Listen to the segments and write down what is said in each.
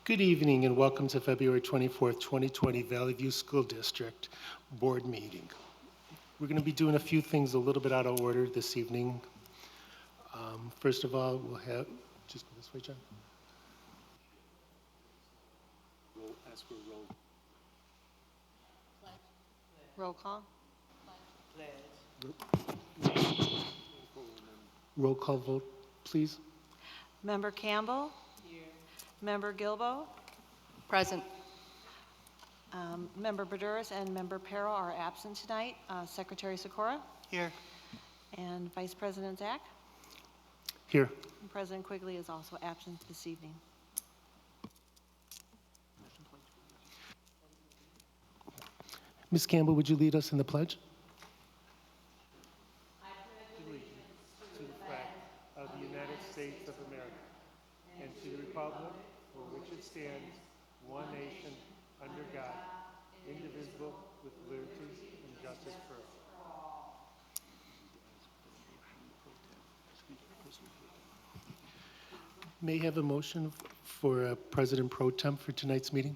Good evening and welcome to February 24th, 2020 Valley View School District Board Meeting. We're going to be doing a few things a little bit out of order this evening. First of all, we'll have, just go this way, John. We'll ask for a Roll call. roll call vote, please. Member Campbell? Here. Member Gilbo? Present. Member Baduras and Member Perro are absent tonight. Secretary Sikora? Here. And Vice President Zach? Here. And President Quigley is also absent this evening. Ms. Campbell, would you lead us in the pledge? I pledge allegiance to the flag of the United States of America and to the republic for which it stands, one nation, under God, indivisible, with liberty and justice for all. May I have a motion for President Pro Tem for tonight's meeting?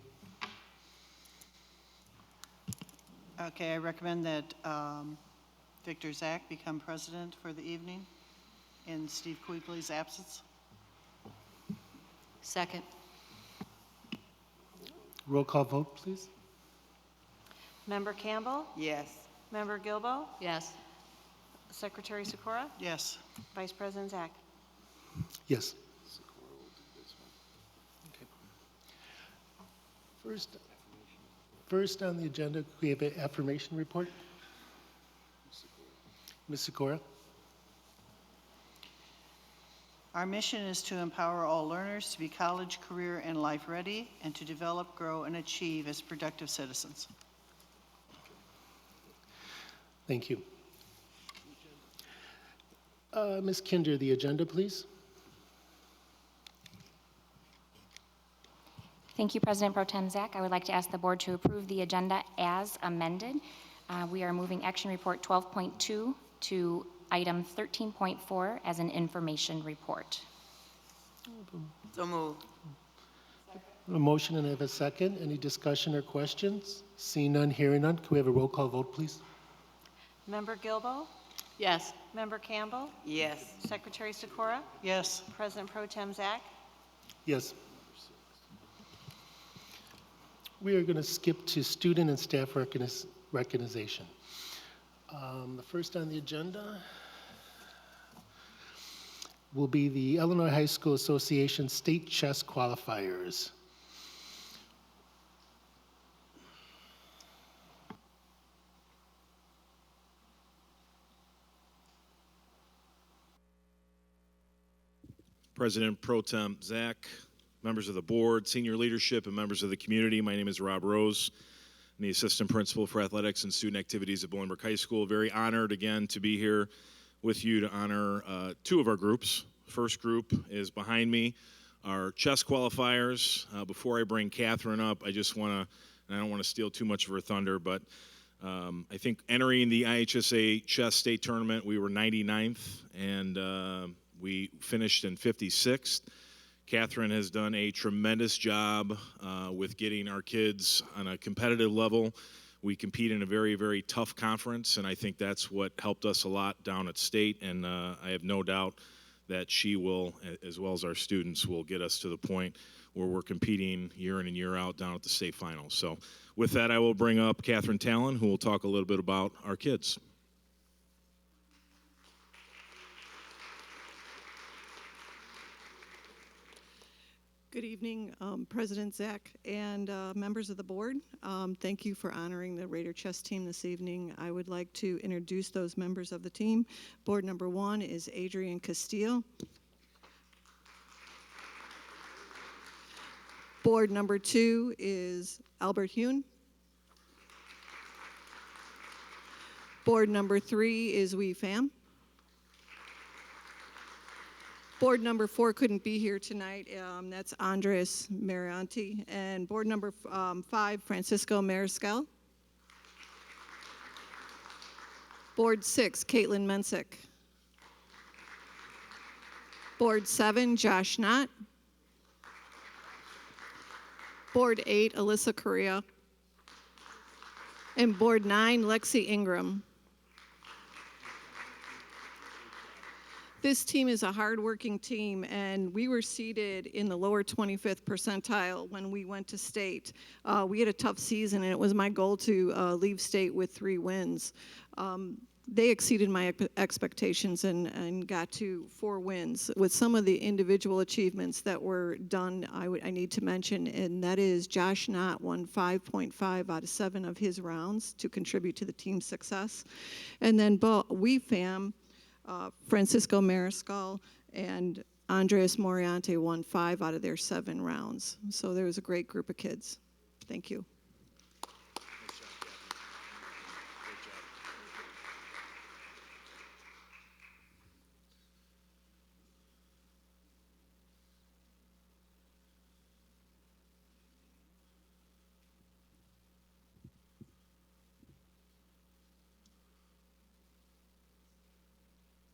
Okay, I recommend that Victor Zach become president for the evening in Steve Quigley's absence. Second. Roll call vote, please. Member Campbell? Yes. Member Gilbo? Yes. Secretary Sikora? Yes. Vice President Zach? Yes. Okay. First on the agenda, we have an affirmation report. Ms. Sikora. Our mission is to empower all learners to be college, career, and life ready, and to develop, grow, and achieve as productive citizens. Thank you. Ms. Kinder, the agenda, please. Thank you, President Pro Tem Zach. I would like to ask the board to approve the agenda as amended. We are moving Action Report 12.2 to item 13.4 as an information report. So moved. A motion and I have a second. Any discussion or questions? Seeing none, hearing none. Can we have a roll call vote, please? Member Gilbo? Yes. Member Campbell? Yes. Secretary Sikora? Yes. President Pro Tem Zach? Yes. We are going to skip to student and staff recognition. The first on the agenda will be the Illinois High School Association State Chess Qualifiers. President Pro Tem Zach, members of the board, senior leadership, and members of the community. My name is Rob Rose. I'm the Assistant Principal for Athletics and Student Activities at Bolingbrook High School. Very honored again to be here with you to honor two of our groups. First group is behind me, our chess qualifiers. Before I bring Catherine up, I just want to, and I don't want to steal too much of her thunder, but I think entering the IHSA chess state tournament, we were 99th, and we finished in 56th. Catherine has done a tremendous job with getting our kids on a competitive level. We compete in a very, very tough conference, and I think that's what helped us a lot down at state, and I have no doubt that she will, as well as our students, will get us to the point where we're competing year in and year out down at the state finals. So with that, I will bring up Catherine Talon, who will talk a little bit about our kids. Good evening, President Zach and members of the board. Thank you for honoring the Raider chess team this evening. I would like to introduce those members of the team. Board number 1 is Adrian Castillo. Board number 2 is Albert Hune. Board number 3 is Wee Pham. Board number 4 couldn't be here tonight. That's Andres Marianti. And board number 5, Francisco Mariscal. Board 6, Caitlin Mensick. Board 7, Josh Knott. Board 8, Alyssa Correa. And Board 9, Lexi Ingram. This team is a hardworking team, and we were seated in the lower 25th percentile when we went to state. We had a tough season, and it was my goal to leave state with 3 wins. They exceeded my expectations and got to 4 wins. With some of the individual achievements that were done, I need to mention, and that is Josh Knott won 5.5 out of 7 of his rounds to contribute to the team's success. And then WeFam, Francisco Mariscal and Andres Moriante won 5 out of their 7 rounds. So there was a great group of kids. Thank you.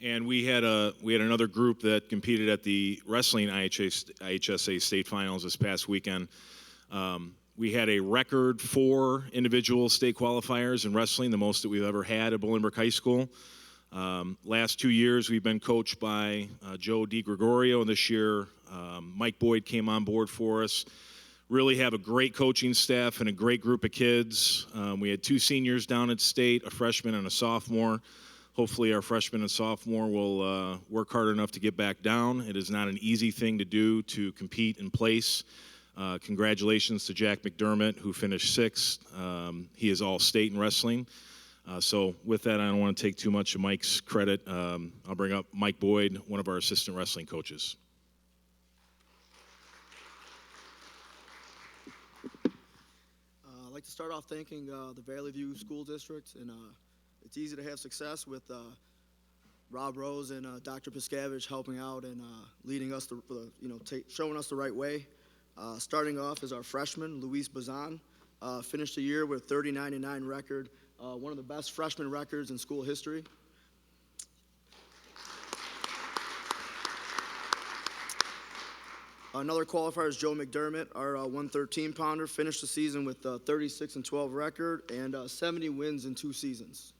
And we had another group that competed at the wrestling IHSA state finals this past weekend. We had a record 4 individual state qualifiers in wrestling, the most that we've ever had at Bolingbrook High School. Last 2 years, we've been coached by Joe DiGregorio, and this year Mike Boyd came on board for us. Really have a great coaching staff and a great group of kids. We had 2 seniors down at state, a freshman and a sophomore. Hopefully our freshman and sophomore will work hard enough to get back down. It is not an easy thing to do to compete in place. Congratulations to Jack McDermott, who finished 6th. He is all state in wrestling. So with that, I don't want to take too much of Mike's credit. I'll bring up Mike Boyd, one of our assistant wrestling coaches. I'd like to start off thanking the Valley View School District, and it's easy to have success with Rob Rose and Dr. Piscavage helping out and leading us, showing us the right way. Starting off as our freshman, Luis Bazan, finished the year with a 30-99 record, one of the best freshman records in school history. Another qualifier is Joe McDermott, our 113-pounder, finished the season with a 36-12 record and 70 wins in 2 seasons.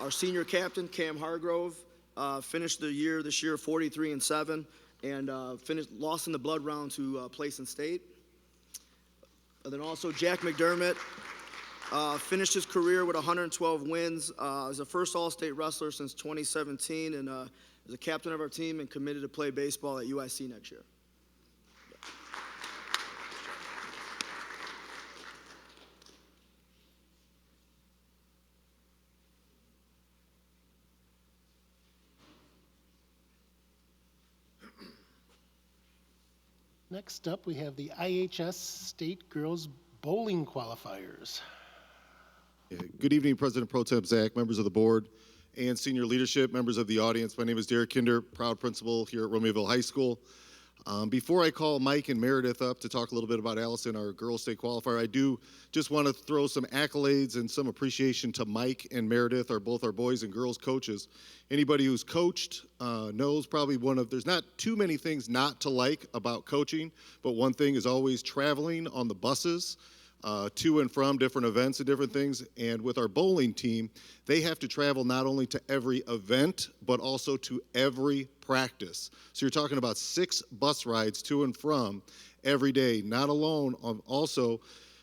Our senior captain, Cam Hargrove, finished the year this year 43-7 and lost in the blood round to place in state. And then also Jack McDermott finished his career with 112 wins. As the first All-State wrestler since 2017 and is a captain of our team and committed to play baseball at UIC next year. Next up, we have the IHS State Girls Bowling Qualifiers. Good evening, President Pro Tem Zach, members of the board, and senior leadership, members of the audience. My name is Derek Kinder, proud principal here at Romeoville High School. Before I call Mike and Meredith up to talk a little bit about Allison, our girls state qualifier, I do just want to throw some accolades and some appreciation to Mike and Meredith, both our boys and girls coaches. Anybody who's coached knows probably there's not too many things not to like about coaching, but one thing is always traveling on the buses to and from different events and different things. And with our bowling team, they have to travel not only to every event, but also to every practice. So you're talking about 6 bus rides to and from every day, not alone, also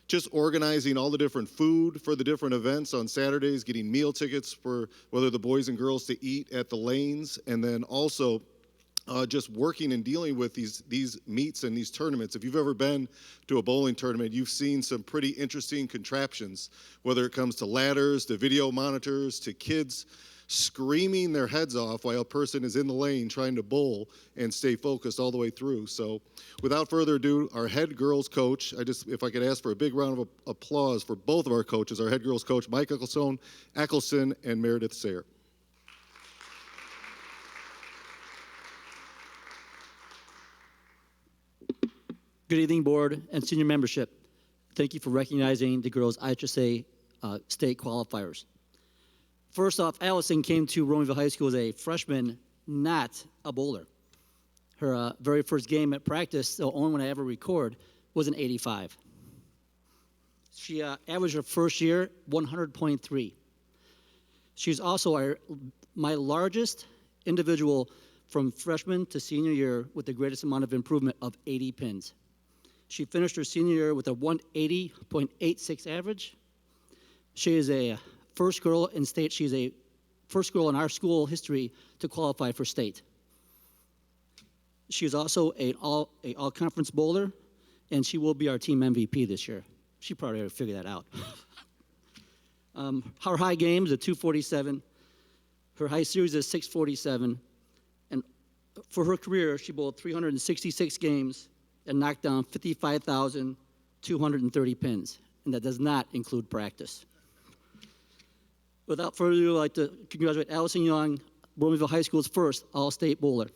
just organizing all the different food for the different events on Saturdays, getting meal tickets for whether the boys and girls to eat at the lanes, and then also just working and dealing with these meets and these tournaments. If you've ever been to a bowling tournament, you've seen some pretty interesting contraptions, whether it comes to ladders, to video monitors, to kids screaming their heads off while a person is in the lane trying to bowl and stay focused all the way through. So without further ado, our head girls coach, if I could ask for a big round of applause for both of our coaches, our head girls coach, Mike Eccleston and Meredith Sayre. Good evening, board and senior membership. Thank you for recognizing the girls' IHSA state qualifiers. First off, Allison came to Romeoville High School as a freshman, not a bowler. Her very first game at practice, the only one I ever record, was an 85. She averaged her first year 100.3. She's also my largest individual from freshman to senior year with the greatest amount of improvement of 80 pins. She finished her senior year with a 180.86 average. She is a first girl in state. She's a first girl in our school history to qualify for state. She's also an all-conference bowler, and she will be our team MVP this year. She probably already figured that out. Her high game is a 247. Her high series is 647. And for her career, she bowled 366 games and knocked down 55,230 pins. And that does not include practice. Without further ado, I'd like to congratulate Allison Young, Romaville High School's first All-State bowler.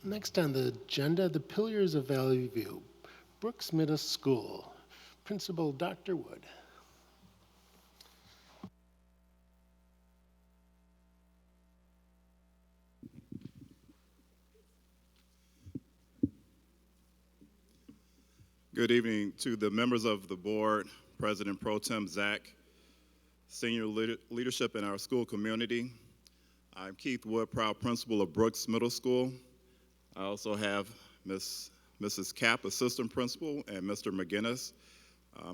Next on the agenda, the Pillars of Valley View, Brooks Middle School, Principal Dr. Wood. Good evening to the members of the board, President Pro Tem Zach, senior leadership in our school community. I'm Keith Wood, proud principal of Brooks Middle School. I also have Mrs. Cap, assistant principal, and Mr. McGinnis,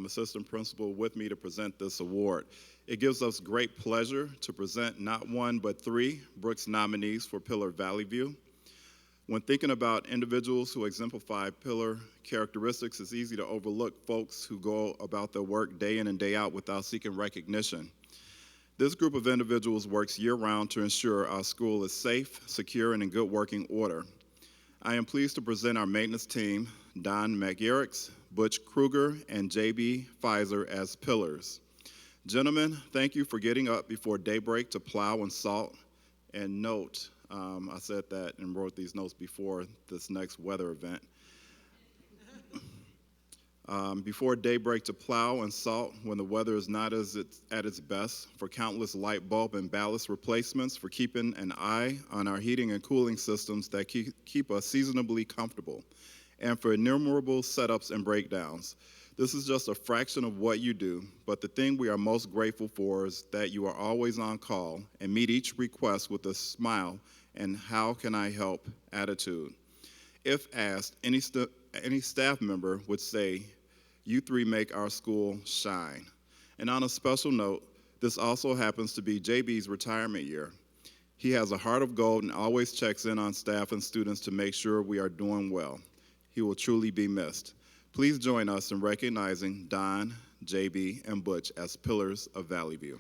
assistant principal, with me to present this award. It gives us great pleasure to present not one but three Brooks nominees for Pillar Valley View. When thinking about individuals who exemplify pillar characteristics, it's easy to overlook folks who go about their work day in and day out without seeking recognition. This group of individuals works year-round to ensure our school is safe, secure, and in good working order. I am pleased to present our maintenance team, Don McGarrix, Butch Kruger, and J.B. Pfizer as pillars. Gentlemen, thank you for getting up before daybreak to plow and salt. And note, I said that and wrote these notes before this next weather event. Before daybreak to plow and salt when the weather is not at its best, for countless light bulb and ballast replacements, for keeping an eye on our heating and cooling systems that keep us seasonably comfortable, and for innumerable setups and breakdowns. This is just a fraction of what you do, but the thing we are most grateful for is that you are always on call and meet each request with a smile and "how can I help" attitude. If asked, any staff member would say, "You three make our school shine." And on a special note, this also happens to be JB's retirement year. He has a heart of gold and always checks in on staff and students to make sure we are doing well. He will truly be missed. Please join us in recognizing Don, JB, and Butch as pillars of Valley View.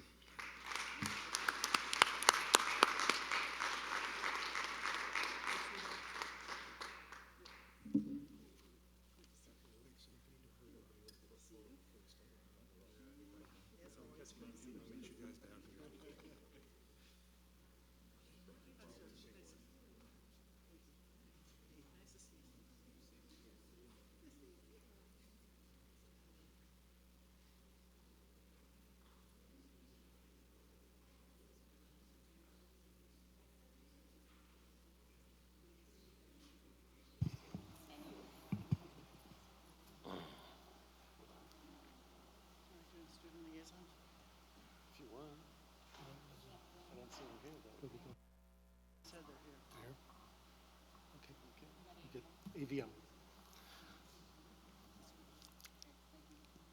AVM.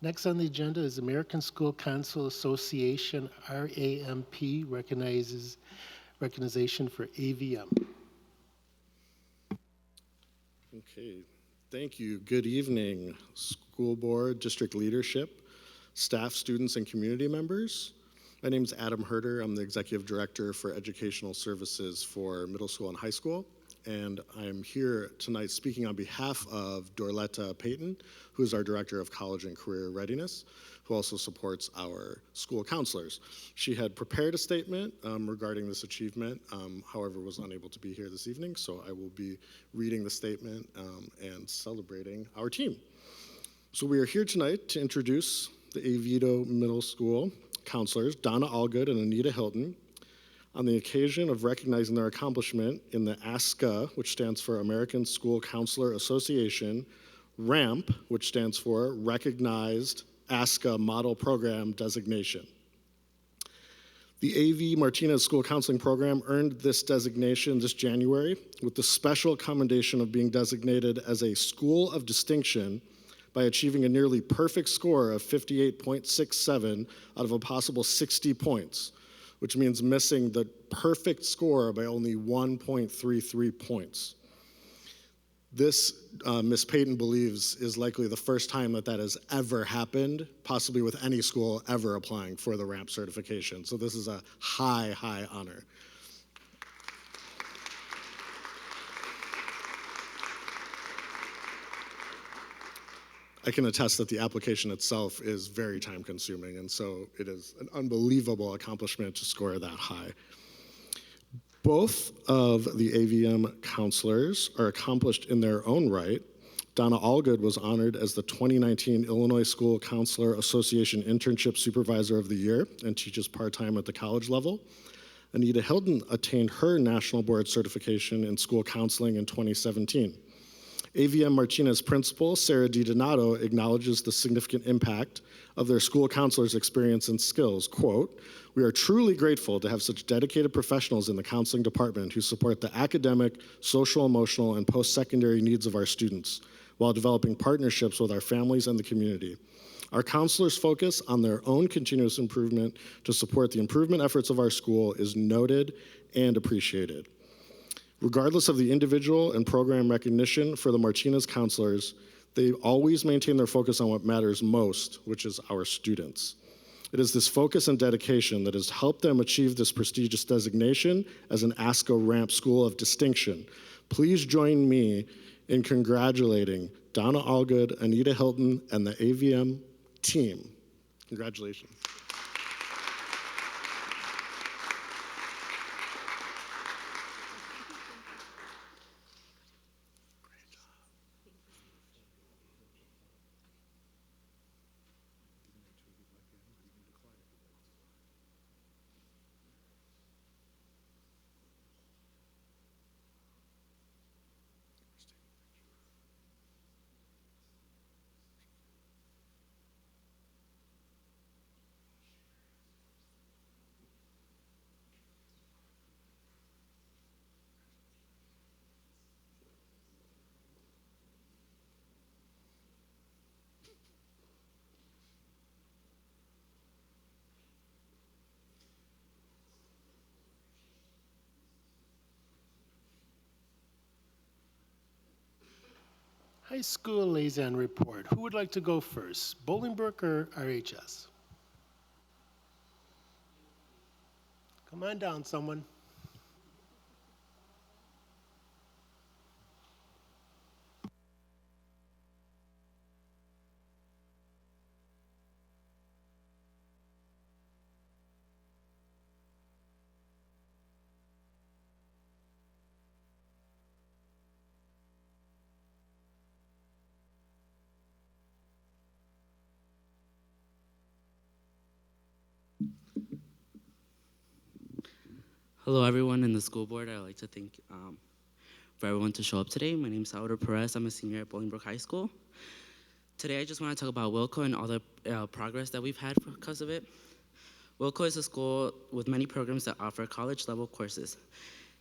Next on the agenda is American School Council Association, RAMP, recognition for AVM. Okay, thank you. Good evening, school board, district leadership, staff, students, and community members. My name is Adam Herder. I'm the executive director for educational services for middle school and high school. and I'm here tonight speaking on behalf of Dorletta Payton, who is our Director of College and Career Readiness, who also supports our school counselors. She had prepared a statement regarding this achievement, however was unable to be here this evening, so I will be reading the statement and celebrating our team. So we are here tonight to introduce the Avito Middle School counselors, Donna Allgood and Anita Hilton, on the occasion of recognizing their accomplishment in the ASCA, which stands for American School Counselor Association, RAMP, which stands for Recognized ASCA Model Program Designation. The A.V. Martinez School Counseling Program earned this designation this January with the special commendation of being designated as a School of Distinction by achieving a nearly perfect score of 58.67 out of a possible 60 points, which means missing the perfect score by only 1.33 points. This, Ms. Payton believes, is likely the first time that that has ever happened, possibly with any school ever applying for the RAMP certification. So this is a high, high honor. I can attest that the application itself is very time consuming, and so it is an unbelievable accomplishment to score that high. Both of the AVM counselors are accomplished in their own right. Donna Allgood was honored as the 2019 Illinois School Counselor Association Internship Supervisor of the Year and teaches part-time at the college level. Anita Hilton attained her National Board certification in school counseling in 2017. AVM Martinez principal, Sarah DiDonato, acknowledges the significant impact of their school counselors' experience and skills. Quote, "We are truly grateful to have such dedicated professionals in the counseling department who support the academic, social, emotional, and post-secondary needs of our students while developing partnerships with our families and the community. Our counselors' focus on their own continuous improvement to support the improvement efforts of our school is noted and appreciated. Regardless of the individual and program recognition for the Martinez counselors, they always maintain their focus on what matters most, which is our students. It is this focus and dedication that has helped them achieve this prestigious designation as an ASCA RAMP School of Distinction. Please join me in congratulating Donna Allgood, Anita Hilton, and the AVM team. Congratulations. High school liaison report. Who would like to go first? Bolingbrook or RHS? Come on down, someone. Hello, everyone in the school board. I'd like to thank for everyone to show up today. My name is Salvador Perez. I'm a senior at Bolingbrook High School. Today, I just want to talk about Wilco and all the progress that we've had because of it. Wilco is a school with many programs that offer college-level courses.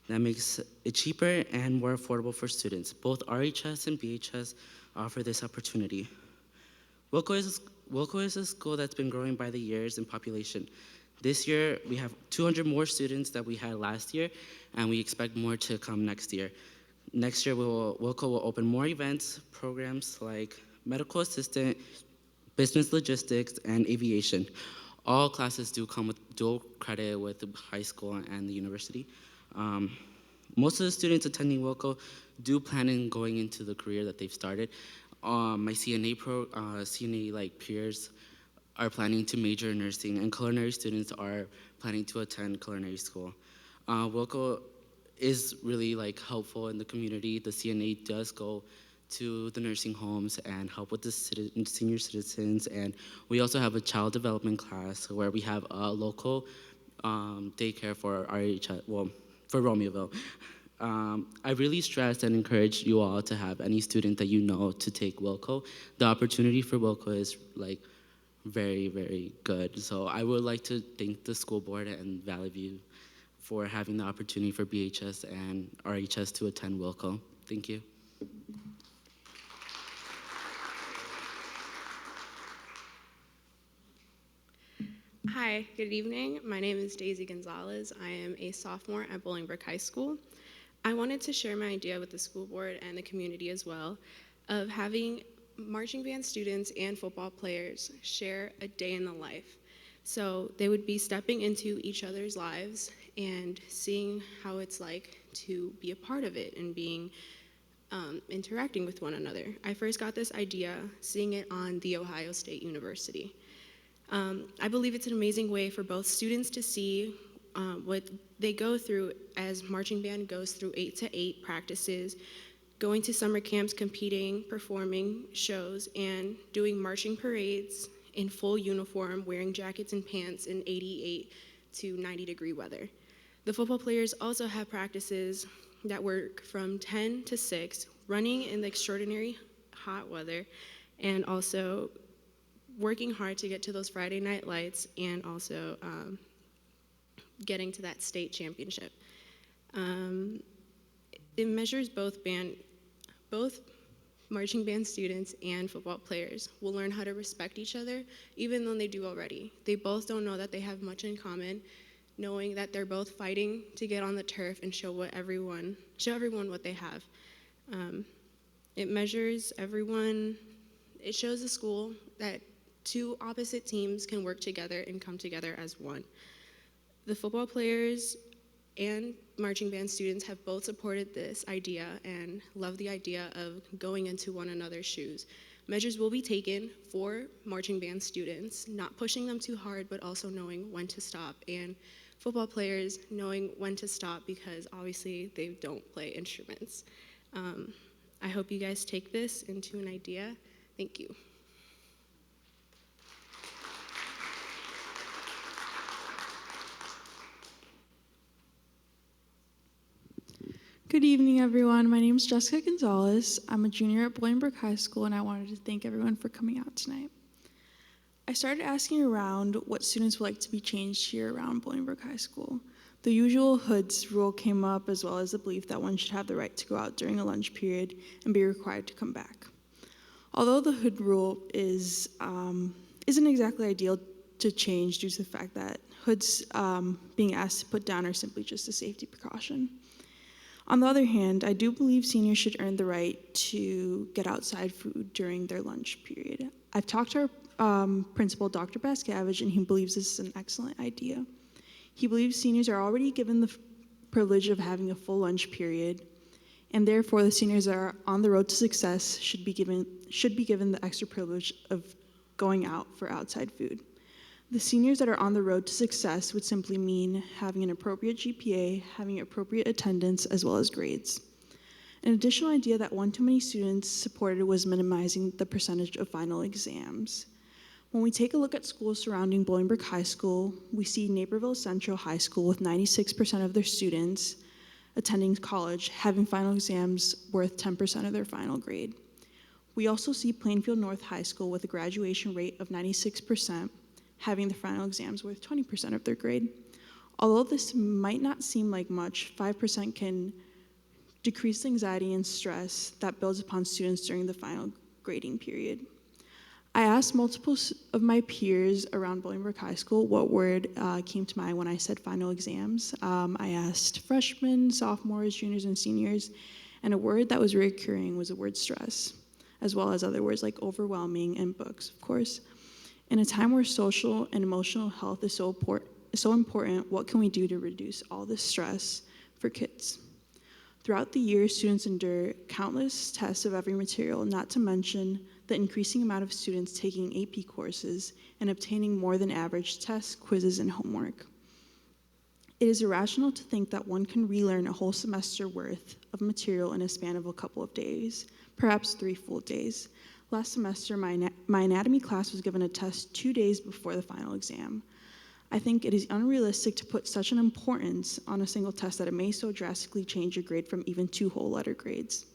That makes it cheaper and more affordable for students. Both RHS and BHS offer this opportunity. Wilco is a school that's been growing by the years in population. This year, we have 200 more students than we had last year, and we expect more to come next year. Next year, Wilco will open more events, programs like medical assistant, business logistics, and aviation. All classes do come with dual credit with the high school and the university. most of the students attending Wilco do plan on going into the career that they've started. My CNA peers are planning to major in nursing, and culinary students are planning to attend culinary school. Wilco is really helpful in the community. The CNA does go to the nursing homes and help with the senior citizens, and we also have a child development class where we have a local daycare for for Romeoville. I really stress and encourage you all to have any student that you know to take Wilco. The opportunity for Wilco is very, very good. So I would like to thank the school board and Valley View for having the opportunity for BHS and RHS to attend Wilco. Thank you. Hi, good evening. My name is Daisy Gonzalez. I am a sophomore at Bolingbrook High School. I wanted to share my idea with the school board and the community as well of having marching band students and football players share a day in the life. So they would be stepping into each other's lives and seeing how it's like to be a part of it and being interacting with one another. I first got this idea seeing it on The Ohio State University. I believe it's an amazing way for both students to see what they go through as marching band goes through 8 to 8 practices, going to summer camps, competing, performing shows, and doing marching parades in full uniform, wearing jackets and pants in 88 to 90-degree weather. The football players also have practices that work from 10 to 6, running in the extraordinary hot weather, and also working hard to get to those Friday night lights and also getting to that state championship. It measures both marching band students and football players will learn how to respect each other, even though they do already. They both don't know that they have much in common, knowing that they're both fighting to get on the turf and show everyone what they have. It measures everyone. It shows the school that two opposite teams can work together and come together as one. The football players and marching band students have both supported this idea and love the idea of going into one another's shoes. Measures will be taken for marching band students, not pushing them too hard, but also knowing when to stop, and football players knowing when to stop because obviously they don't play instruments. I hope you guys take this into an idea. Thank you. Good evening, everyone. My name is Jessica Gonzalez. I'm a junior at Bolingbrook High School, and I wanted to thank everyone for coming out tonight. I started asking around what students would like to be changed here around Bolingbrook High School. The usual hoods rule came up, as well as the belief that one should have the right to go out during a lunch period and be required to come back. Although the hood rule isn't exactly ideal to change due to the fact that hoods being asked to put down are simply just a safety precaution. On the other hand, I do believe seniors should earn the right to get outside food during their lunch period. I've talked to our principal, Dr. Bascavage, and he believes this is an excellent idea. He believes seniors are already given the privilege of having a full lunch period, and therefore the seniors that are on the road to success should be given the extra privilege of going out for outside food. The seniors that are on the road to success would simply mean having an appropriate GPA, having appropriate attendance, as well as grades. An additional idea that one too many students supported was minimizing the percentage of final exams. When we take a look at schools surrounding Bolingbrook High School, we see Naperville Central High School with 96% of their students attending college having final exams worth 10% of their final grade. We also see Plainfield North High School with a graduation rate of 96%, having the final exams worth 20% of their grade. Although this might not seem like much, 5% can decrease anxiety and stress that builds upon students during the final grading period. I asked multiple of my peers around Bolingbrook High School what word came to mind when I said final exams. I asked freshmen, sophomores, juniors, and seniors, and a word that was recurring was the word stress, as well as other words like overwhelming and books, of course. In a time where social and emotional health is so important, what can we do to reduce all this stress for kids? Throughout the year, students endure countless tests of every material, not to mention the increasing amount of students taking AP courses and obtaining more than average tests, quizzes, and homework. It is irrational to think that one can relearn a whole semester worth of material in a span of a couple of days, perhaps 3 full days. Last semester, my anatomy class was given a test 2 days before the final exam. I think it is unrealistic to put such an importance on a single test that it may so drastically change your grade from even 2 whole letter grades.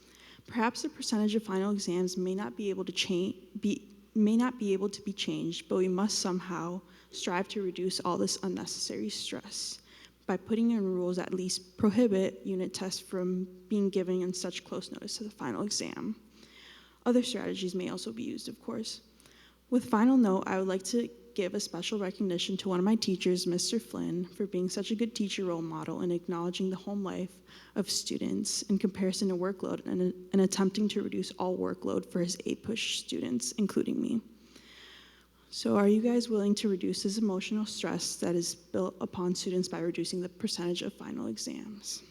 Perhaps the percentage of final exams may not be able to be changed, but we must somehow strive to reduce all this unnecessary stress by putting in rules that at least prohibit unit tests from being given in such close notice to the final exam. Other strategies may also be used, of course. With final note, I would like to give a special recognition to one of my teachers, Mr. Flynn, for being such a good teacher role model and acknowledging the home life of students in comparison to workload and attempting to reduce all workload for his A-push students, including me. So are you guys willing to reduce this emotional stress that is built upon students by reducing the percentage of final exams?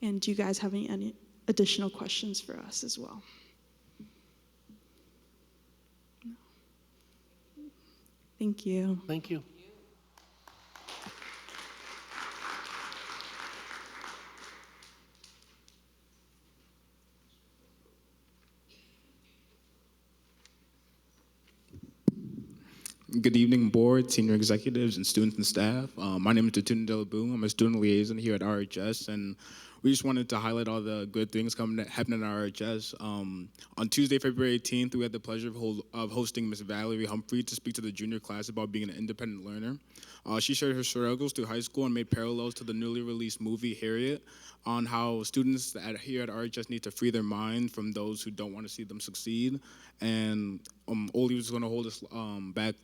And do you guys have any additional questions for us as well? Thank you. Thank you. Good evening, board, senior executives, and students and staff. My name is Tatun Delabu. I'm a student liaison here at RHS, and we just wanted to highlight all the good things happening at RHS. On Tuesday, February 18th, we had the pleasure of hosting Ms. Valerie Humphrey to speak to the junior class about being an independent learner. She shared her struggles through high school and made parallels to the newly released movie Harriet on how students here at RHS need to free their mind from those who don't want to see them succeed. And Oli was going to hold us back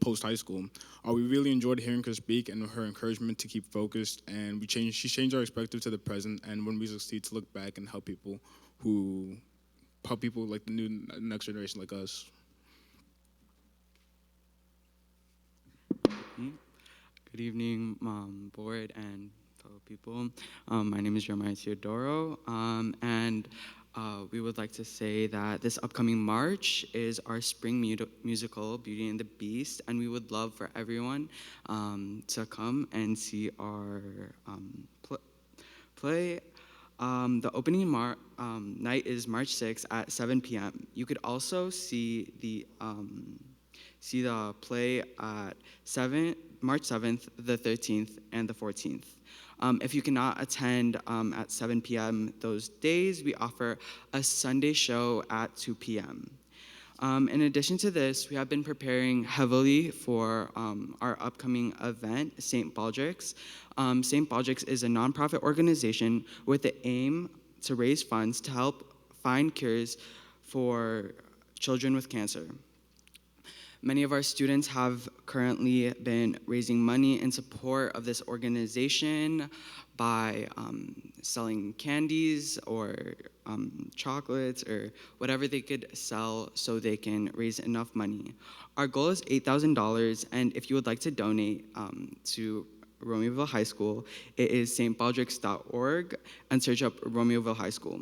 post-high school. We really enjoyed hearing her speak and her encouragement to keep focused, and she changed our perspective to the present, and when we succeed, to look back and help people like the next generation like us. Good evening, board and fellow people. My name is Jeremiah Teodoro, and we would like to say that this upcoming March is our spring musical, Beauty and the Beast, and we would love for everyone to come and see our play. The opening night is March 6th at 7 p.m. You could also see the play at March 7th, the 13th, and the 14th. If you cannot attend at 7 p.m. those days, we offer a Sunday show at 2 p.m. In addition to this, we have been preparing heavily for our upcoming event, St. Baldrick's. St. Baldrick's is a nonprofit organization with the aim to raise funds to help find cures for children with cancer. Many of our students have currently been raising money in support of this organization by selling candies or chocolates or whatever they could sell so they can raise enough money. Our goal is $8,000, and if you would like to donate to Romeoville High School, it is stbaldricks.org and search up Romeoville High School.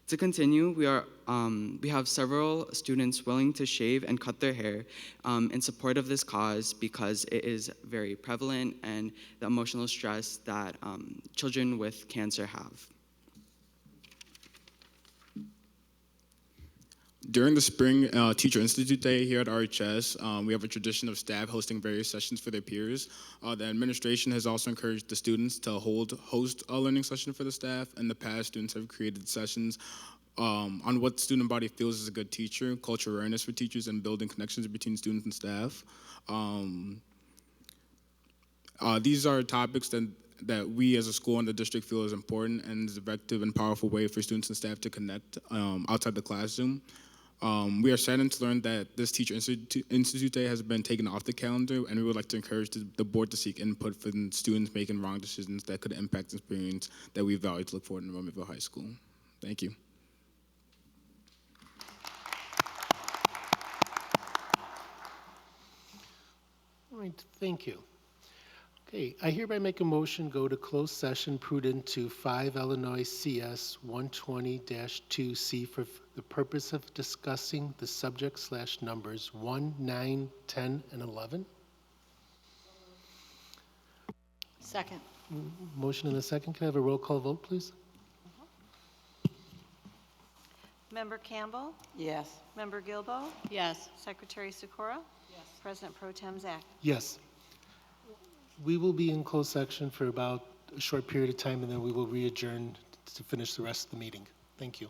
To continue, we have several students willing to shave and cut their hair in support of this cause because it is very prevalent and the emotional stress that children with cancer have. During the Spring Teacher Institute Day here at RHS, we have a tradition of staff hosting various sessions for their peers. The administration has also encouraged the students to host a learning session for the staff. In the past, students have created sessions on what student body feels is a good teacher, cultural awareness for teachers, and building connections between students and staff. These are topics that we as a school and the district feel is important and is an effective and powerful way for students and staff to connect outside the classroom. We are saddened to learn that this Teacher Institute Day has been taken off the calendar, and we would like to encourage the board to seek input from students making wrong decisions that could impact the experience that we value to look forward in Romeoville High School. Thank you. All right, thank you. Okay, I hereby make a motion, go to closed session prudent to 5 Illinois CS 120-2C for the purpose of discussing the subject/numbers 1, 9, 10, and 11. Second. Motion and a second. Can I have a roll call vote, please? Member Campbell? Yes. Member Gilbo? Yes. Secretary Sikora? Yes. President Pro Tem Zach? Yes. We will be in closed section for about a short period of time, and then we will re-adjourn to finish the rest of the meeting. Thank you.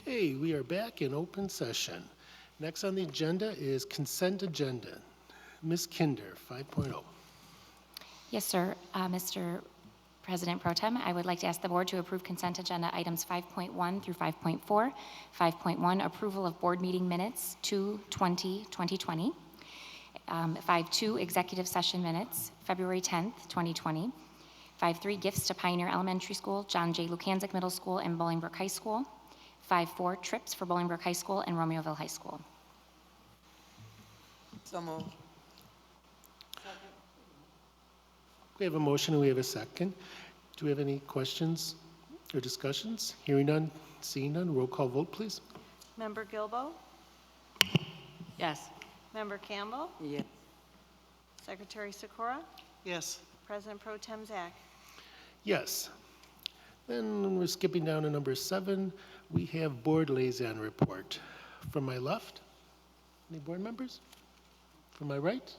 Okay, we are back in open session. Next on the agenda is consent agenda. Ms. Kinder, 5.0. Yes, sir. Mr. President Pro Tem, I would like to ask the board to approve consent agenda items 5.1 through 5.4. 5.1, approval of board meeting minutes 2/20/2020. 5.2, executive session minutes, February 10th, 2020. 5.3, gifts to Pioneer Elementary School, John J. Lukanzik Middle School, and Bolingbrook High School. 5.4, trips for Bolingbrook High School and Romeoville High School. So moved. We have a motion and we have a second. Do we have any questions or discussions? Hearing none, seeing none, roll call vote, please. Member Gilbo? Yes. Member Campbell? Yes. Secretary Sikora? Yes. President Pro Tem Zach? Yes. Then we're skipping down to number 7. We have board liaison report. From my left, any board members? From my right?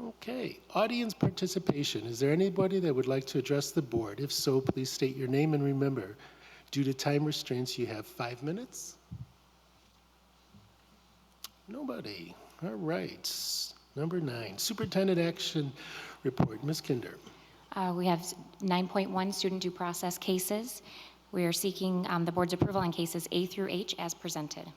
Okay, audience participation. Is there anybody that would like to address the board? If so, please state your name and remember, due to time restraints, you have 5 minutes. Nobody. All right. Number 9, Superintendent Action Report. Ms. Kinder. We have 9.1 student due process cases. We are seeking the board's approval on cases A through H as presented.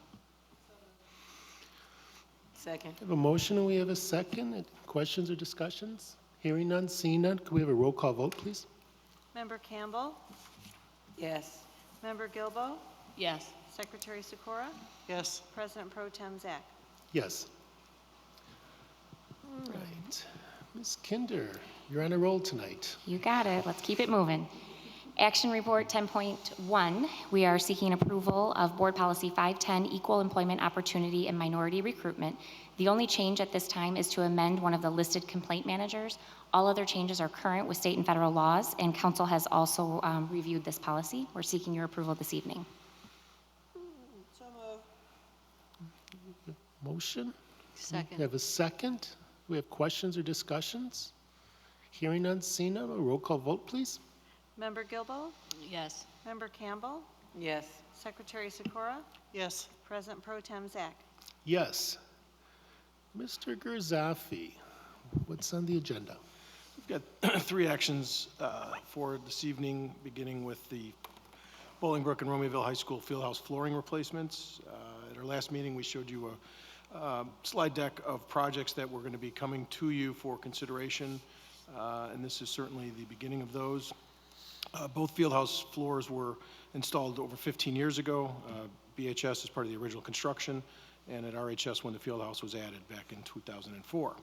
Second. We have a motion and we have a second. Questions or discussions? Hearing none, seeing none. Could we have a roll call vote, please? Member Campbell? Yes. Member Gilbo? Yes. Secretary Sikora? Yes. President Pro Tem Zach? Yes. All right. Ms. Kinder, you're on a roll tonight. You got it. Let's keep it moving. Action Report 10.1, we are seeking approval of Board Policy 510, Equal Employment Opportunity and Minority Recruitment. The only change at this time is to amend one of the listed complaint managers. All other changes are current with state and federal laws, and Council has also reviewed this policy. We're seeking your approval this evening. So moved. Motion? Second. We have a second. We have questions or discussions? Hearing none, seeing none. A roll call vote, please. Member Gilbo? Yes. Member Campbell? Yes. Secretary Sikora? Yes. President Pro Tem Zach? Yes. Mr. Gerzafi, what's on the agenda? We've got 3 actions for this evening, beginning with the Bolingbrook and Romeoville High School fieldhouse flooring replacements. At our last meeting, we showed you a slide deck of projects that were going to be coming to you for consideration, and this is certainly the beginning of those. Both fieldhouse floors were installed over 15 years ago. BHS is part of the original construction, and at RHS when the fieldhouse was added back in 2004.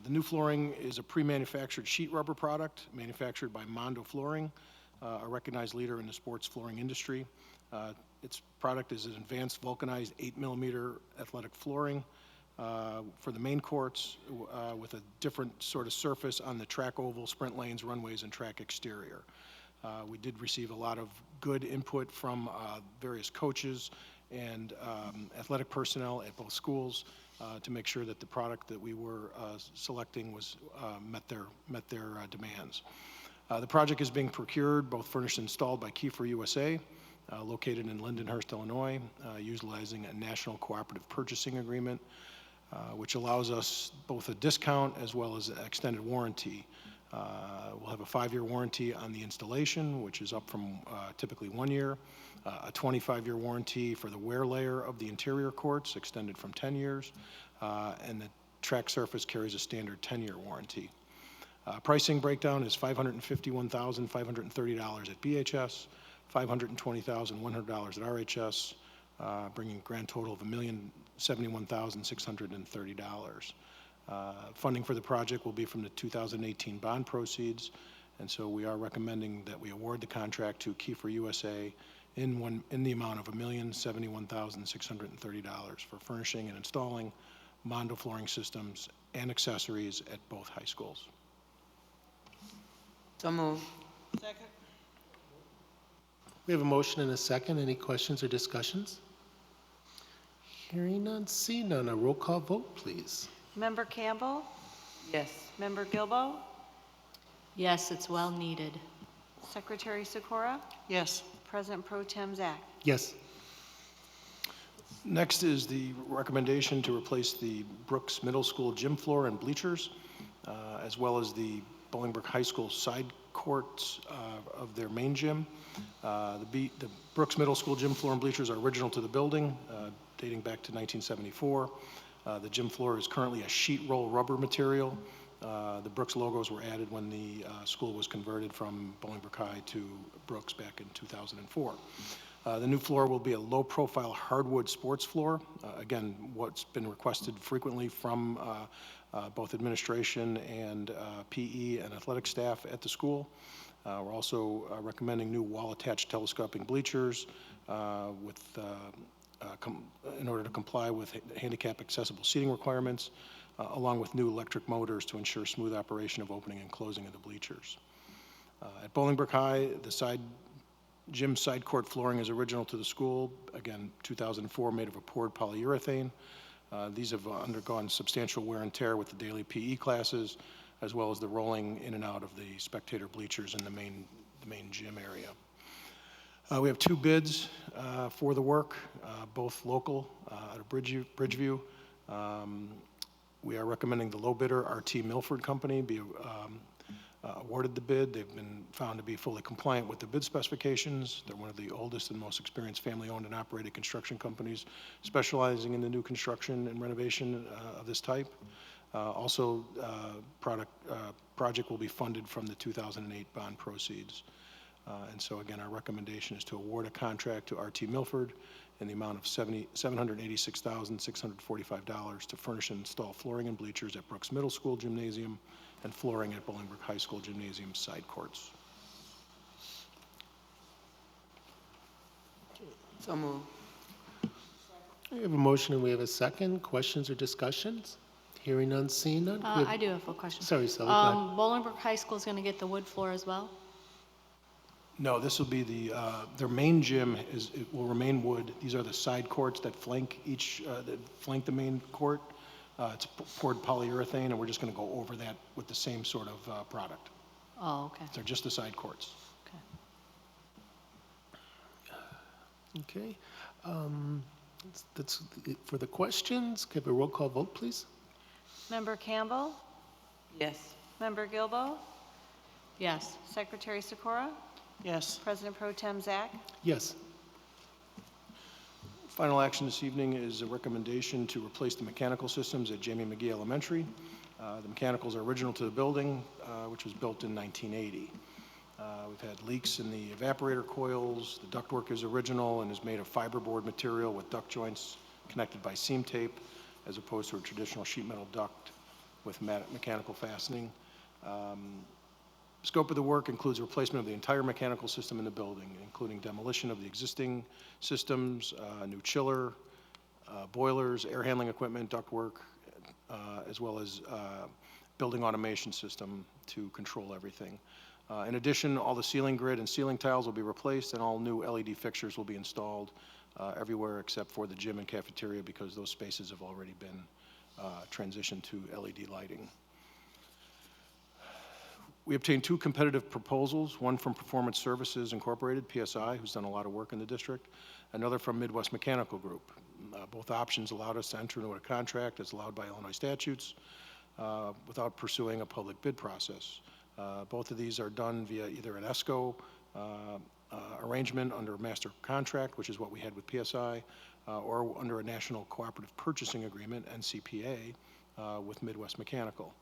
The new flooring is a pre-manufactured sheet rubber product manufactured by Mondo Flooring, a recognized leader in the sports flooring industry. Its product is an advanced vulcanized 8mm athletic flooring for the main courts with a different sort of surface on the track oval, sprint lanes, runways, and track exterior. We did receive a lot of good input from various coaches and athletic personnel at both schools to make sure that the product that we were selecting was met their demands. The project is being procured, both furnished and installed by Kiefer USA, located in Lindenhurst, Illinois, utilizing a national cooperative purchasing agreement, which allows us both a discount as well as an extended warranty. We'll have a 5-year warranty on the installation, which is up from typically 1 year, a 25-year warranty for the wear layer of the interior courts, extended from 10 years, and the track surface carries a standard 10-year warranty. Pricing breakdown is $551,530 at BHS, $520,100 at RHS, bringing a grand total of $1,071,630. Funding for the project will be from the 2018 bond proceeds, and so we are recommending that we award the contract to Kiefer USA in the amount of $1,071,630 for furnishing and installing Mondo flooring systems and accessories at both high schools. So moved. Second. We have a motion and a second. Any questions or discussions? Hearing none, seeing none. A roll call vote, please. Member Campbell? Yes. Member Gilbo? Yes, it's well needed. Secretary Sikora? Yes. President Pro Tem Zach. Yes. Next is the recommendation to replace the Brooks Middle School gym floor and bleachers, as well as the Bolingbrook High School side courts of their main gym. The Brooks Middle School gym floor and bleachers are original to the building, dating back to 1974. The gym floor is currently a sheet roll rubber material. The Brooks logos were added when the school was converted from Bolingbrook High to Brooks back in 2004. The new floor will be a low-profile hardwood sports floor. Again, what's been requested frequently from both administration and PE and athletic staff at the school. We're also recommending new wall-attached telescoping bleachers in order to comply with handicap-accessible seating requirements, along with new electric motors to ensure smooth operation of opening and closing of the bleachers. At Bolingbrook High, the gym side court flooring is original to the school. Again, 2004, made of a poured polyurethane. These have undergone substantial wear and tear with the daily PE classes, as well as the rolling in and out of the spectator bleachers in the main gym area. We have two bids for the work, both local out of Bridgeview. We are recommending the low bidder, RT Milford Company, be awarded the bid. They've been found to be fully compliant with the bid specifications. They're one of the oldest and most experienced family-owned and operated construction companies specializing in the new construction and renovation of this type. Also, project will be funded from the 2008 bond proceeds. And so again, our recommendation is to award a contract to RT Milford in the amount of $786,645 to furnish and install flooring and bleachers at Brooks Middle School Gymnasium and flooring at Bolingbrook High School Gymnasium side courts. So moved. We have a motion and we have a second. Questions or discussions? Hearing none, seeing none. I do have a question. Sorry, Sally, go ahead. Bolingbrook High School is going to get the wood floor as well? No, this will be their main gym it will remain wood. These are the side courts that flank the main court. It's poured polyurethane, and we're just going to go over that with the same sort of product. Oh, okay. They're just the side courts. Okay. That's it for the questions. Can I have a roll call vote, please? Member Campbell? Yes. Member Gilbo? Yes. Secretary Sikora? Yes. President Pro Tem Zach? Yes. Final action this evening is a recommendation to replace the mechanical systems at Jamie Mcgill Elementary. The mechanicals are original to the building, which was built in 1980. We've had leaks in the evaporator coils. The ductwork is original and is made of fiberboard material with duct joints connected by seam tape, as opposed to a traditional sheet metal duct with mechanical fastening. Scope of the work includes replacement of the entire mechanical system in the building, including demolition of the existing systems, new chiller, boilers, air handling equipment, ductwork, as well as building automation system to control everything. In addition, all the ceiling grid and ceiling tiles will be replaced, and all new LED fixtures will be installed everywhere except for the gym and cafeteria, because those spaces have already been transitioned to LED lighting. We obtained two competitive proposals, one from Performance Services Incorporated, PSI, who's done a lot of work in the district, another from Midwest Mechanical Group. Both options allowed us to enter into a contract as allowed by Illinois statutes without pursuing a public bid process. Both of these are done via either an ESCO arrangement under a master contract, which is what we had with PSI, or under a National Cooperative Purchasing Agreement, NCPA, with Midwest Mechanical.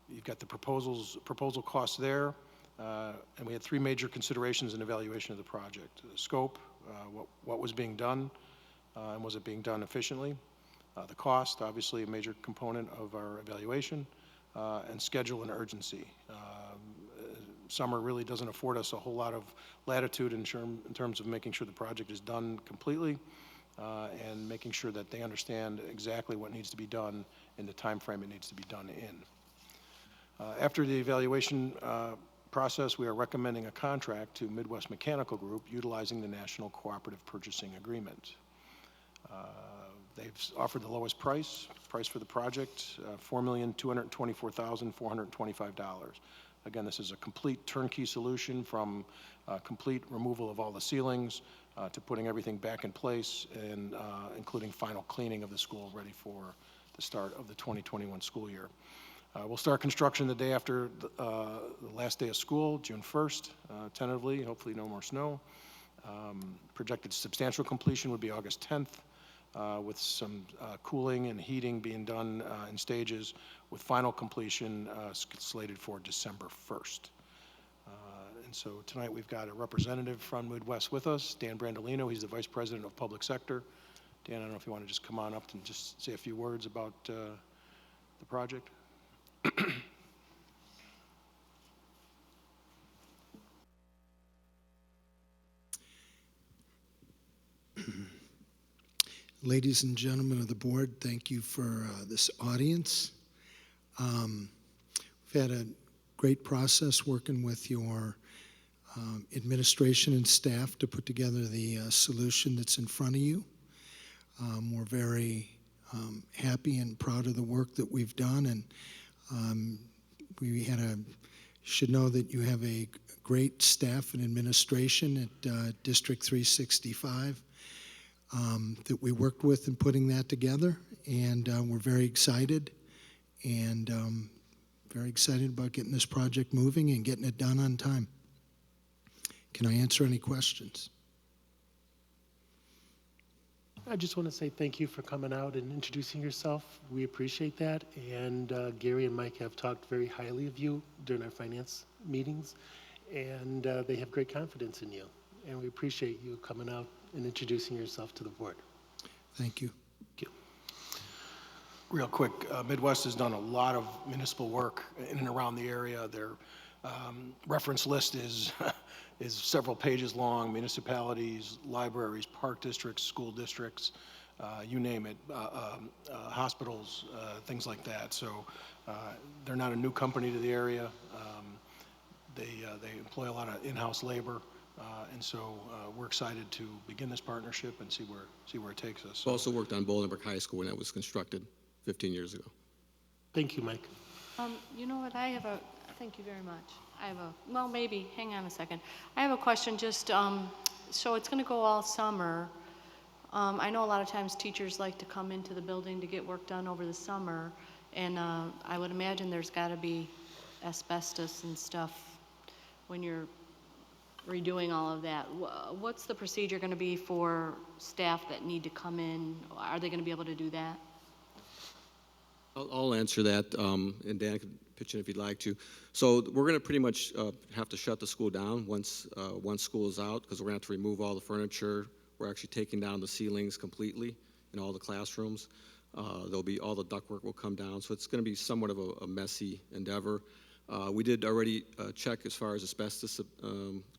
You've got the proposal costs there, and we had three major considerations in evaluation of the project: the scope, what was being done, and was it being done efficiently? The cost, obviously a major component of our evaluation, and schedule and urgency. Summer really doesn't afford us a whole lot of latitude in terms of making sure the project is done completely, and making sure that they understand exactly what needs to be done in the time frame it needs to be done in. After the evaluation process, we are recommending a contract to Midwest Mechanical Group utilizing the National Cooperative Purchasing Agreement. They've offered the lowest price for the project, $4,224,425. Again, this is a complete turnkey solution from complete removal of all the ceilings to putting everything back in place and including final cleaning of the school ready for the start of the 2021 school year. We'll start construction the day after the last day of school, June 1st, tentatively, hopefully no more snow. Projected substantial completion would be August 10th, with some cooling and heating being done in stages, with final completion slated for December 1st. And so tonight we've got a representative from Midwest with us, Dan Brandolino. He's the Vice President of Public Sector. Dan, I don't know if you want to just come on up and just say a few words about the project. Ladies and gentlemen of the board, thank you for this audience. We've had a great process working with your administration and staff to put together the solution that's in front of you. We're very happy and proud of the work that we've done, and should know that you have a great staff and administration at District 365 that we worked with in putting that together, and we're very excited about getting this project moving and getting it done on time. Can I answer any questions? I just want to say thank you for coming out and introducing yourself. We appreciate that. And Gary and Mike have talked very highly of you during our finance meetings, and they have great confidence in you. And we appreciate you coming out and introducing yourself to the board. Thank you. Thank you. Real quick, Midwest has done a lot of municipal work in and around the area. Their reference list is is several pages long. Municipalities, libraries, park districts, school districts, you name it, hospitals, things like that. So they're not a new company to the area. They employ a lot of in-house labor, and so we're excited to begin this partnership and see where it takes us. We also worked on Bolingbrook High School when that was constructed 15 years ago. Thank you, Mike. You know what, thank you very much. Well, maybe, hang on a second. I have a question, just, so it's gonna go all summer. I know a lot of times teachers like to come into the building to get work done over the summer, and I would imagine there's gotta be asbestos and stuff when you're redoing all of that. What's the procedure gonna be for staff that need to come in? Are they gonna be able to do that? I'll answer that, and Dan can pitch in if you'd like to. So we're going to pretty much have to shut the school down once school is out, because we're going to have to remove all the furniture. We're actually taking down the ceilings completely in all the classrooms. There'll be all the ductwork will come down, so it's going to be somewhat of a messy endeavor. We did already check as far as asbestos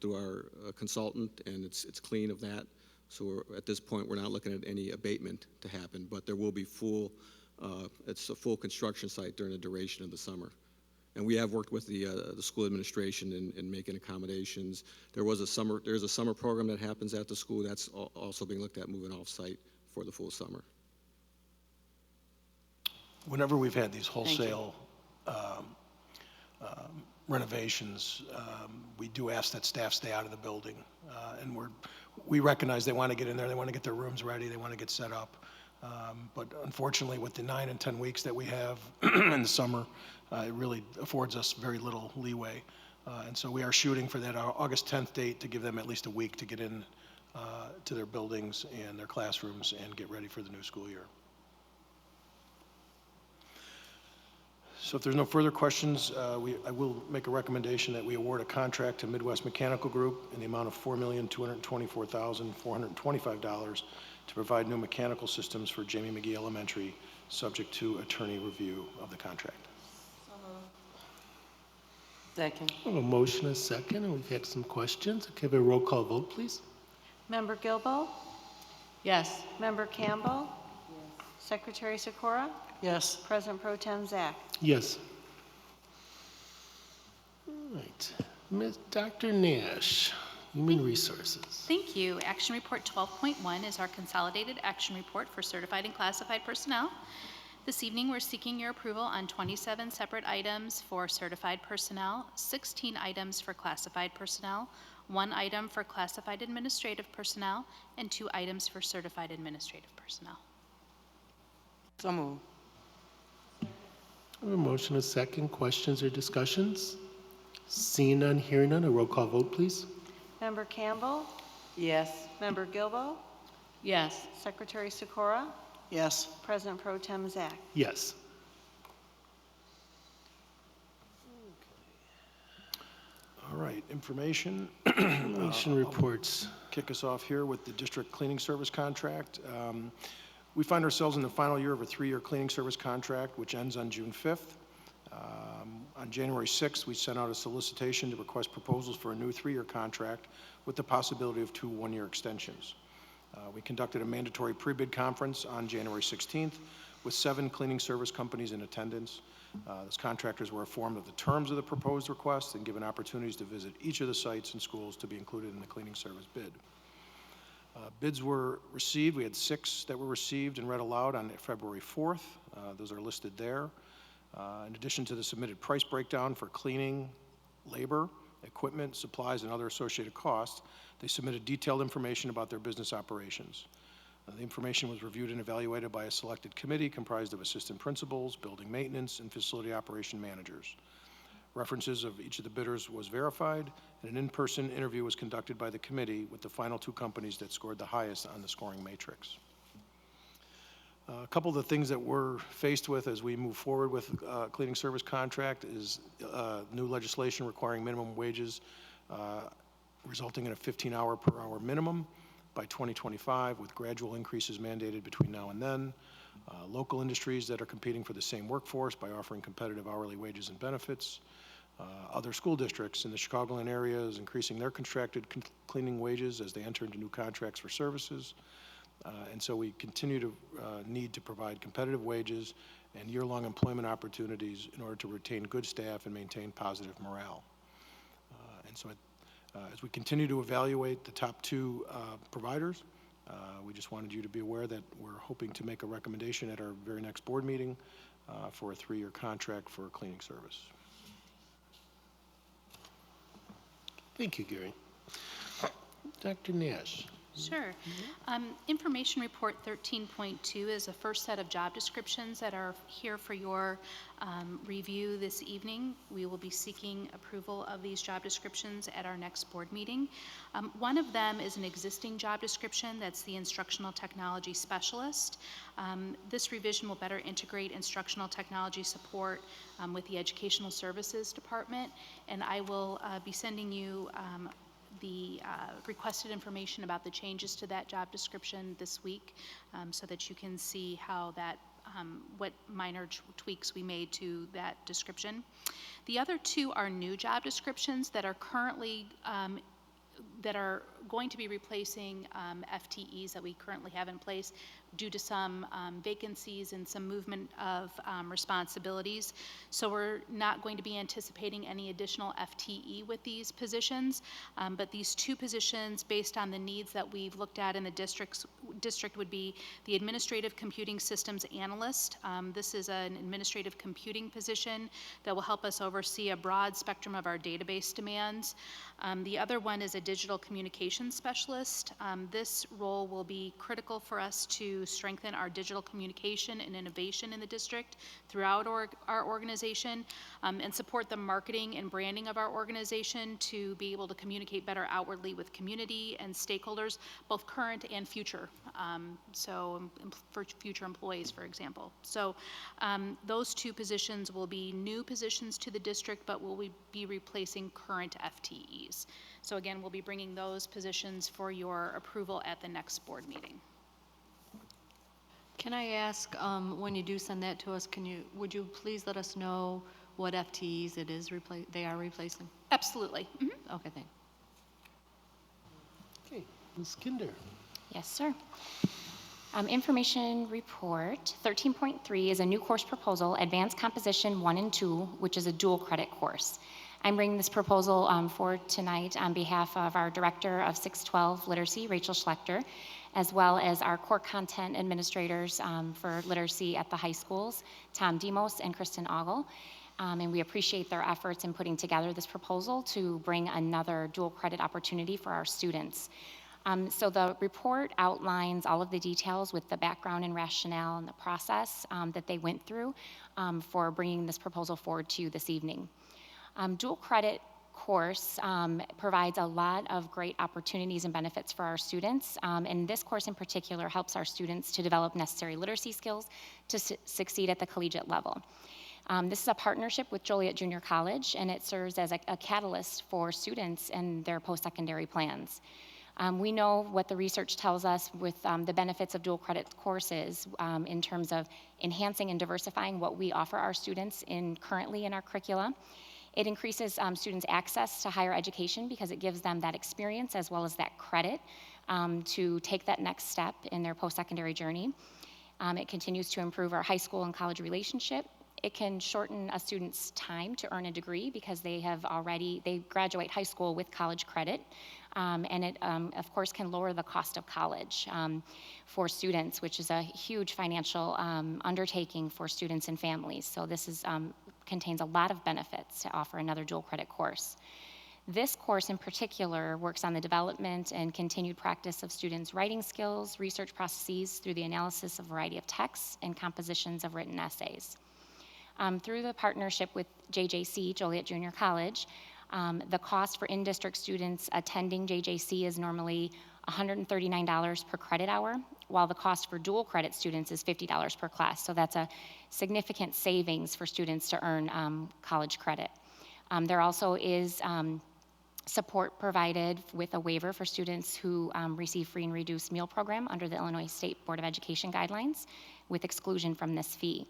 through our consultant, and it's clean of that. So at this point, we're not looking at any abatement to happen, but there will be it's a full construction site during the duration of the summer. And we have worked with the school administration in making accommodations. There's a summer program that happens at the school that's also being looked at moving off site for the full summer. Whenever we've had these wholesale renovations, we do ask that staff stay out of the building. And we recognize they want to get in there, they want to get their rooms ready, they want to get set up. But unfortunately, with the 9 and 10 weeks that we have in the summer, it really affords us very little leeway. And so we are shooting for that August 10th date to give them at least a week to get in to their buildings and their classrooms and get ready for the new school year. So if there's no further questions, I will make a recommendation that we award a contract to Midwest Mechanical Group in the amount of $4,224,425 to provide new mechanical systems for Jamie Mcgee Elementary, subject to attorney review of the contract. Second. We have a motion, a second, and we've had some questions. Can we have a roll call vote, please? Member Gilbo? Yes. Member Campbell? Yes. Secretary Sikora? Yes. President Pro Tem Zach? Yes. All right. Dr. Nash, Human Resources. Thank you. Action Report 12.1 is our consolidated action report for certified and classified personnel. This evening, we're seeking your approval on 27 separate items for certified personnel, 16 items for classified personnel, 1 item for classified administrative personnel, and 2 items for certified administrative personnel. So moved. A motion, a second. Questions or discussions? Seeing none, hearing none, a roll call vote, please. Member Campbell? Yes. Member Gilbo? Yes. Secretary Sikora? Yes. President Pro Tem Zach? Yes. All right, information. Information reports. Kick us off here with the district cleaning service contract. We find ourselves in the final year of a 3-year cleaning service contract, which ends on June 5th. On January 6th, we sent out a solicitation to request proposals for a new 3-year contract with the possibility of 2 one-year extensions. We conducted a mandatory pre-bid conference on January 16th with 7 cleaning service companies in attendance. Those contractors were informed of the terms of the proposed request and given opportunities to visit each of the sites and schools to be included in the cleaning service bid. Bids were received. We had 6 that were received and read aloud on February 4th. Those are listed there. In addition to the submitted price breakdown for cleaning, labor, equipment, supplies, and other associated costs, they submitted detailed information about their business operations. The information was reviewed and evaluated by a selected committee comprised of assistant principals, building maintenance, and facility operation managers. References of each of the bidders was verified, and an in-person interview was conducted by the committee with the final 2 companies that scored the highest on the scoring matrix. A couple of the things that we're faced with as we move forward with cleaning service contract is new legislation requiring minimum wages resulting in a 15-hour per hour minimum by 2025 with gradual increases mandated between now and then. Local industries that are competing for the same workforce by offering competitive hourly wages and benefits. Other school districts in the Chicagoland area is increasing their contracted cleaning wages as they enter into new contracts for services. And so we continue to need to provide competitive wages and year-long employment opportunities in order to retain good staff and maintain positive morale. And so as we continue to evaluate the top 2 providers, we just wanted you to be aware that we're hoping to make a recommendation at our very next board meeting for a 3-year contract for a cleaning service. Thank you, Gary. Dr. Nash. Sure. Information Report 13.2 is the first set of job descriptions that are here for your review this evening. We will be seeking approval of these job descriptions at our next board meeting. One of them is an existing job description, that's the Instructional Technology Specialist. This revision will better integrate instructional technology support with the Educational Services Department, and I will be sending you the requested information about the changes to that job description this week so that you can see how that what minor tweaks we made to that description. The other 2 are new job descriptions that are currently that are going to be replacing FTEs that we currently have in place due to some vacancies and some movement of responsibilities. So we're not going to be anticipating any additional FTE with these positions, but these 2 positions, based on the needs that we've looked at in the district, would be the Administrative Computing Systems Analyst. This is an administrative computing position that will help us oversee a broad spectrum of our database demands. The other one is a Digital Communications Specialist. This role will be critical for us to strengthen our digital communication and innovation in the district throughout our organization and support the marketing and branding of our organization to be able to communicate better outwardly with community and stakeholders, both current and future, so for future employees, for example. So those 2 positions will be new positions to the district, but will be replacing current FTEs. So again, we'll be bringing those positions for your approval at the next board meeting. Can I ask, when you do send that to us, would you please let us know what FTEs it is they are replacing? Absolutely. Mm-hmm. Okay, thanks. Okay, Ms. Kinder. Yes, sir. Information Report 13.3 is a new course proposal, Advanced Composition 1 and 2, which is a dual credit course. I'm bringing this proposal forward tonight on behalf of our Director of 612 Literacy, Rachel Schlechter, as well as our core content administrators for literacy at the high schools, Tom Demos and Kristen Ogle. And we appreciate their efforts in putting together this proposal to bring another dual credit opportunity for our students. So the report outlines all of the details with the background and rationale and the process that they went through for bringing this proposal forward to you this evening. Dual credit course provides a lot of great opportunities and benefits for our students, and this course in particular helps our students to develop necessary literacy skills to succeed at the collegiate level. This is a partnership with Joliet Junior College, and it serves as a catalyst for students and their post-secondary plans. We know what the research tells us with the benefits of dual credit courses in terms of enhancing and diversifying what we offer our students currently in our curricula. It increases students' access to higher education because it gives them that experience as well as that credit to take that next step in their post-secondary journey. It continues to improve our high school and college relationship. It can shorten a student's time to earn a degree because they graduate high school with college credit. And it, of course, can lower the cost of college for students, which is a huge financial undertaking for students and families. So this contains a lot of benefits to offer another dual credit course. This course in particular works on the development and continued practice of students' writing skills, research processes through the analysis of a variety of texts and compositions of written essays. Through the partnership with JJC, Joliet Junior College, the cost for in-district students attending JJC is normally $139 per credit hour, while the cost for dual credit students is $50 per class. So that's a significant savings for students to earn college credit. There also is support provided with a waiver for students who receive free and reduced meal program under the Illinois State Board of Education guidelines with exclusion from this fee.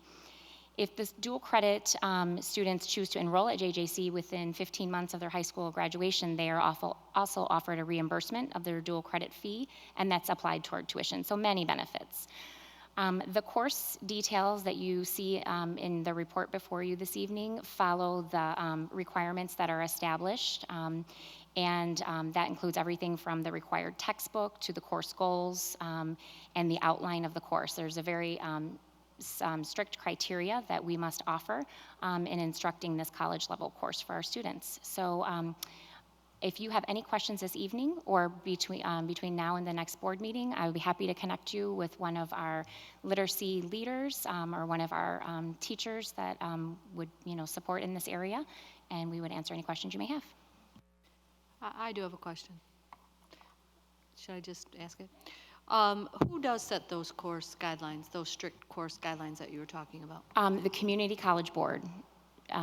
If the dual credit students choose to enroll at JJC within 15 months of their high school graduation, they are also offered a reimbursement of their dual credit fee, and that's applied toward tuition, so many benefits. The course details that you see in the report before you this evening follow the requirements that are established, and that includes everything from the required textbook to the course goals and the outline of the course. There's a very strict criteria that we must offer in instructing this college level course for our students. So if you have any questions this evening or between now and the next board meeting, I would be happy to connect you with one of our literacy leaders or one of our teachers that would support in this area, and we would answer any questions you may have. I do have a question. Should I just ask it? Who does set those course guidelines, those strict course guidelines that you were talking about? The Community College Board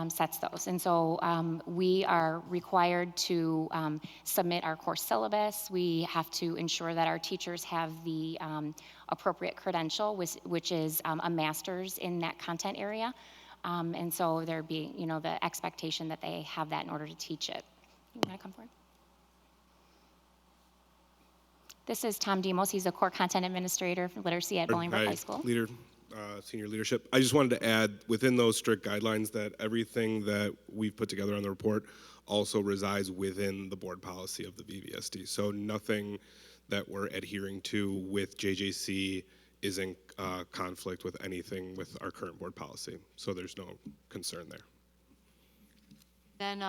sets those. And so we are required to submit our course syllabus. We have to ensure that our teachers have the appropriate credential, which is a master's in that content area. And so there be, the expectation that they have that in order to teach it. You want to come forward? This is Tom Demos. He's a core content administrator for literacy at Bolingbrook High School. Leader, senior leadership. I just wanted to add within those strict guidelines that everything that we've put together on the report also resides within the board policy of the BVSD. So nothing that we're adhering to with JJC is in conflict with anything with our current board policy. So there's no concern there. Then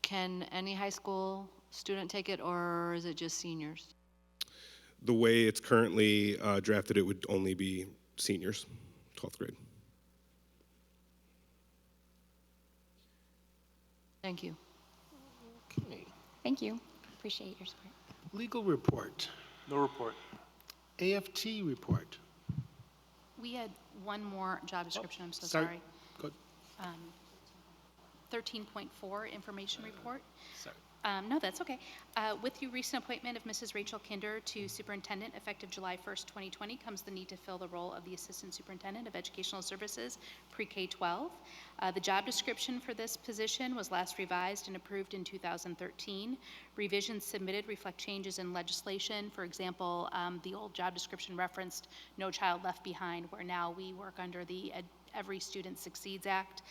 can any high school student take it, or is it just seniors? The way it's currently drafted, it would only be seniors, 12th grade. Thank you. Okay. Thank you. Appreciate your support. Legal report. No report. AFT report. We had one more job description, I'm so sorry. sorry. Go. 13.4, information report. Sorry. No, that's okay. With your recent appointment of Mrs. Rachel Kinder to Superintendent effective July 1st, 2020, comes the need to fill the role of the Assistant Superintendent of Educational Services, Pre-K-12. The job description for this position was last revised and approved in 2013. Revisions submitted reflect changes in legislation. For example, the old job description referenced No Child Left Behind, where now we work under the Every Student Succeeds Act.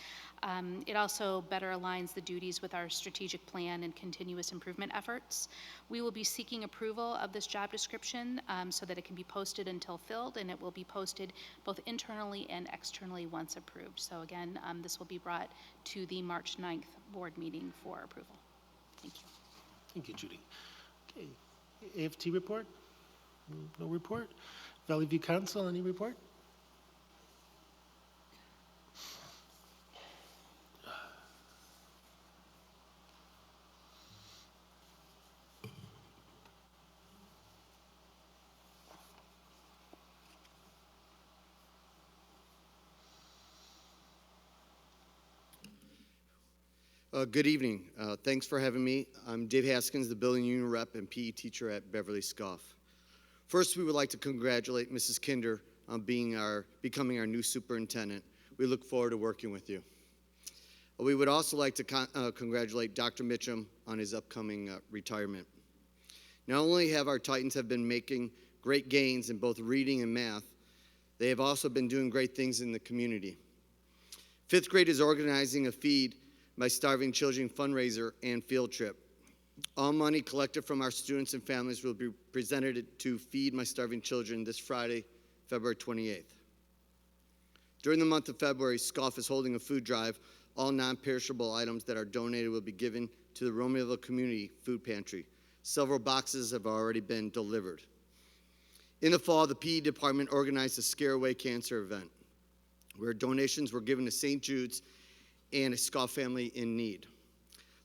It also better aligns the duties with our strategic plan and continuous improvement efforts. We will be seeking approval of this job description so that it can be posted until filled, and it will be posted both internally and externally once approved. So again, this will be brought to the March 9th board meeting for approval. Thank you. Thank you, Judy. Okay, AFT report? No report. Valley View Council, any report? Good evening. Thanks for having me. I'm Dave Haskins, the building union rep and PE teacher at Beverly Scuff. First, we would like to congratulate Mrs. Kinder on becoming our new superintendent. We look forward to working with you. We would also like to congratulate Dr. Mitchum on his upcoming retirement. Not only have our Titans been making great gains in both reading and math, they have also been doing great things in the community. Fifth grade is organizing a Feed My Starving Children fundraiser and field trip. All money collected from our students and families will be presented to Feed My Starving Children this Friday, February 28th. During the month of February, SCUF is holding a food drive. All non-perishable items that are donated will be given to the Romeoville Community Food Pantry. Several boxes have already been delivered. In the fall, the PE department organized a Scare Away Cancer event, where donations were given to St. Jude's and a SCUF family in need.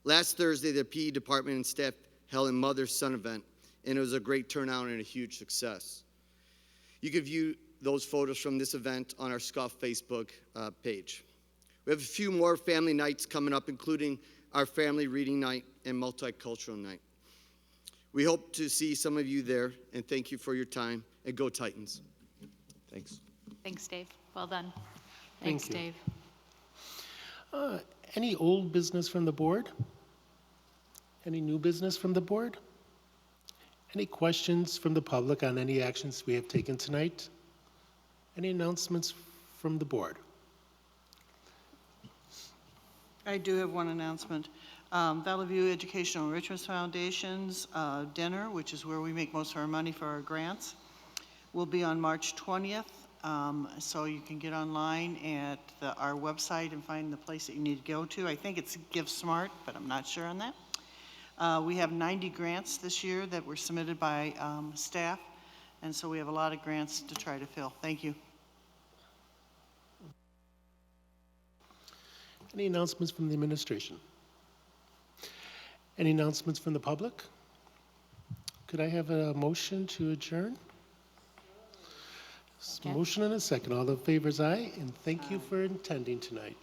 Last Thursday, the PE department and staff held a mother-son event, and it was a great turnout and a huge success. You can view those photos from this event on our SCUF Facebook page. We have a few more family nights coming up, including our family reading night and multicultural night. We hope to see some of you there, and thank you for your time, and go Titans. Thanks. Thanks, Dave. Well done. Thank Thanks, you. Dave. Any old business from the board? Any new business from the board? Any questions from the public on any actions we have taken tonight? Any announcements from the board? I do have one announcement. Valley View Educational Enrichment Foundation's dinner, which is where we make most of our money for our grants, will be on March 20th. So you can get online at our website and find the place that you need to go to. I think it's Give Smart, but I'm not sure on that. We have 90 grants this year that were submitted by staff, and so we have a lot of grants to try to fill. Thank you. Any announcements from the administration? Any announcements from the public? Could I have a motion to adjourn? Motion and a second. All in favor is aye, and thank you for attending tonight.